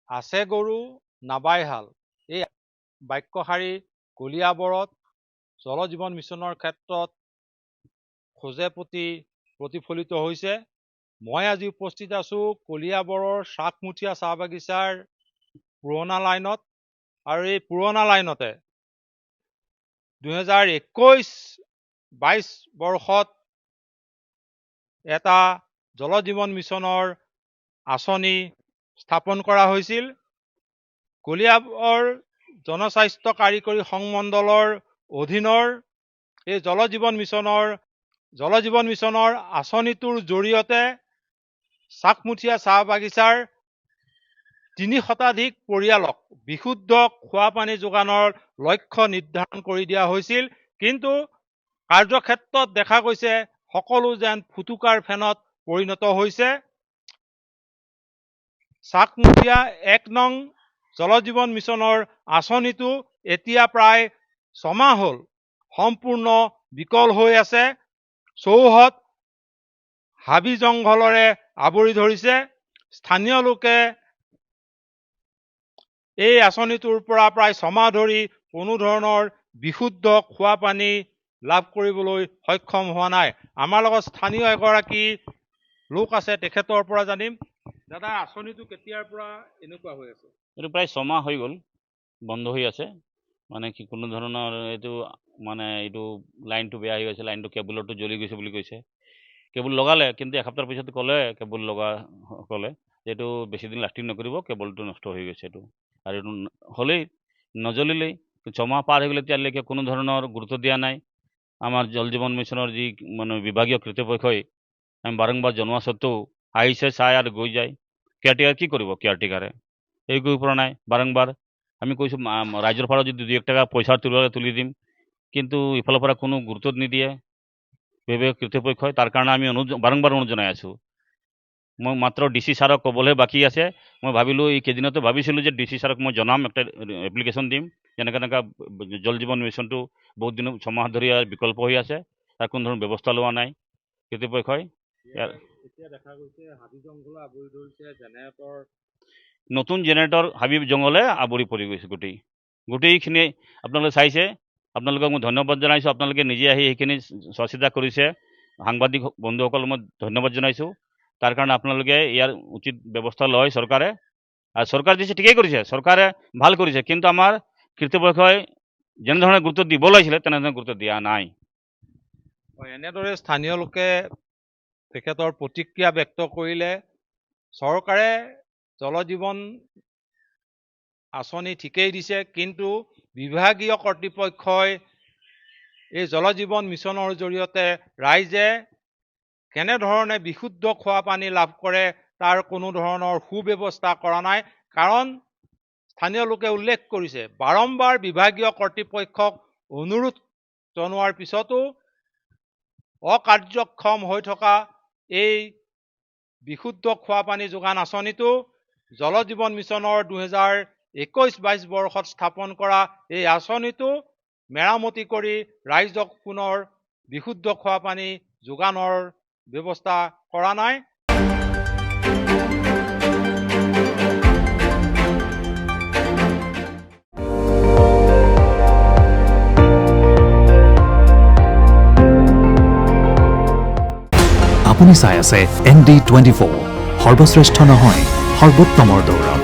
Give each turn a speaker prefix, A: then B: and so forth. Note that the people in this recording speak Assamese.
A: আছে গৰু নাবাই হাল এই বাক্যশাৰী কলিয়াবৰত জল জীৱন মিছনৰ ক্ষেত্ৰত খোজে প্ৰতিফলিত হৈছে। মই আজি উপস্থিত আছো কলিয়াবৰৰ চাকমুঠীয়া চাহ বাগিচাৰ পুৰণা লাইনত, আৰু এই পুৰণা লাইনতে 2021-22 বৰ্ষত এটা জল জীৱন মিছনৰ আঁচনি স্থাপন কৰা হৈছিল। কলিয়াবৰ জনস্বাস্থ্য কাৰিকৰী সংমণ্ডলৰ অধীনৰ এই জল জীৱন মিছনৰ আঁচনিটোৰ জৰিয়তে চাকমুঠীয়া চাহ বাগিচাৰ 3 শতাধিক পৰিয়ালক বিশুদ্ধ খোৱা পানী যোগানৰ লক্ষ্য নিৰ্ধাৰণ কৰি দিয়া হৈছিল। কিন্তু কাৰ্যক্ষেত্ৰত দেখা গৈছে সকলো যেন ফুটুকাৰ ফেনত পৰিণত হৈছে। চাকমুঠীয়া 1 নং জল জীৱন মিছনৰ আঁচনিটো এতিয়া প্ৰায় 6 মাহ হ'ল সম্পূৰ্ণ বিকল হৈ আছে। চৌহদ হাবি জংঘলৰে আৱৰি ধৰিছে। স্থানীয় লোকে এই আঁচনিটোৰ পৰা প্ৰায় 6 মাহ ধৰি কোনো ধৰণৰ বিশুদ্ধ খোৱা পানী লাভ কৰিবলৈ সক্ষম হোৱা নাই। আমাৰ লগত স্থানীয় এগৰাকী লোক আছে, তেখেতৰ পৰা জানিম। দাদা, আঁচনিটো কেতিয়াৰ পৰা এনেকুৱা হৈ আছে?
B: এইটো প্ৰায় 6 মাহ হৈ গ'ল বন্ধ হৈ আছে। মানে কি কোনো ধৰণৰ এইটো লাইনটো বেয়া হৈ গৈছে, লাইনটো কেবুলটো জ্বলি গৈছে বুলি কৈছে। কেবুল লগালে, কিন্তু এসপ্তাহৰ পিছত ক'লে কেবুল ক'লে এইটো বেছি দিন লাষ্টিং নকৰিব, কেবুলটো নষ্ট হৈ গৈছে। এইটো আৰু এইটো হ'লেই নজ্বলিলেই 6 মাহ পাৰ হৈ গ'লে এতিয়ালৈকে কোনো ধৰণৰ গুৰুত্ব দিয়া নাই। আমাৰ জল জীৱন মিছনৰ যি বিভাগীয় কৰ্তৃপক্ষই আমি বাৰম্বাৰ জনোৱা স্বত্তেও আহিছে, চাই আৰু গৈ যায়। কেয়াৰটেকাৰ কি কৰিব? কেয়াৰটেকাৰে এই কৰিব পৰা নাই। বাৰম্বাৰ আমি কৈছোঁ ৰাইজৰ পৰা যদি 2-1 টকা পইচা তুলি দিম, কিন্তু ইফালৰ পৰা কোনো গুৰুত্ব নিদিয়ে বিভাগীয় কৰ্তৃপক্ষই। তাৰ কাৰণে আমি বাৰম্বাৰ অনুৰোধ জনাই আছোঁ। মই মাত্ৰ DC ছাৰক ক'বলৈ বাকী আছে। মই ভাবিলোঁ এই কেইদিনতে ভাবিছিলোঁ যে DC ছাৰক মই জনাম, একটা এপ্লিকেশ্যন দিম, যেনেকৈ জল জীৱন মিছনটো বহুত দিন 6 মাহ ধৰি বিকল্প হৈ আছে, তাৰ কোনো ধৰণৰ ব্যৱস্থা লোৱা নাই কৰ্তৃপক্ষই।
A: এতিয়া দেখা গৈছে হাবি জংঘলে আৱৰি ধৰিছে,
B: নতুন জেনেৰেটৰ হাবি জংঘলে আৱৰি পৰি গৈছে। গোটেইখিনি আপোনালোকে চাইছে। আপোনালোকক মই ধন্যবাদ জনাইছোঁ। আপোনালোকে নিজে আহি সেইখিনি চোৱা চিতা কৰিছে। সাংবাদিক বন্ধুসকল মই ধন্যবাদ জনাইছোঁ। তাৰ কাৰণে আপোনালোকে ইয়াৰ উচিত ব্যৱস্থা লয় চৰকাৰে। আৰু চৰকাৰ দিছে, ঠিকেই কৰিছে, চৰকাৰে ভাল কৰিছে, কিন্তু আমাৰ কৰ্তৃপক্ষই যেনেধৰণে গুৰুত্ব দিব লাগিছিলে তেনেধৰণে গুৰুত্ব দিয়া নাই।
A: এনেদৰে স্থানীয় লোকে তেখেতৰ প্ৰতিক্ৰিয়া ব্যক্ত কৰিলে। চৰকাৰে জল জীৱন আঁচনি ঠিকেই দিছে, কিন্তু বিভাগীয় কৰ্তৃপক্ষই এই জল জীৱন মিছনৰ জৰিয়তে ৰাইজে কেনেধৰণে বিশুদ্ধ খোৱা পানী লাভ কৰে তাৰ কোনো ধৰণৰ সুব্যৱস্থা কৰা নাই। কাৰণ স্থানীয় লোকে উল্লেখ কৰিছে, বাৰম্বাৰ বিভাগীয় কৰ্তৃপক্ষক অনুৰোধ জনোৱাৰ পিছতো অকাৰ্যক্ষম হৈ থকা এই বিশুদ্ধ খোৱা পানী যোগান আঁচনিটো জল জীৱন মিছনৰ 2021-22 বৰ্ষত স্থাপন কৰা এই আঁচনিটো মেৰামতি কৰি ৰাইজক পুনৰ বিশুদ্ধ খোৱা পানী যোগানৰ ব্যৱস্থা কৰা নাই।
C: আপুনি চাই আছে ND24, সৰ্বশ্ৰেষ্ঠ নহয় সৰ্বোত্তমৰ দৌৰ।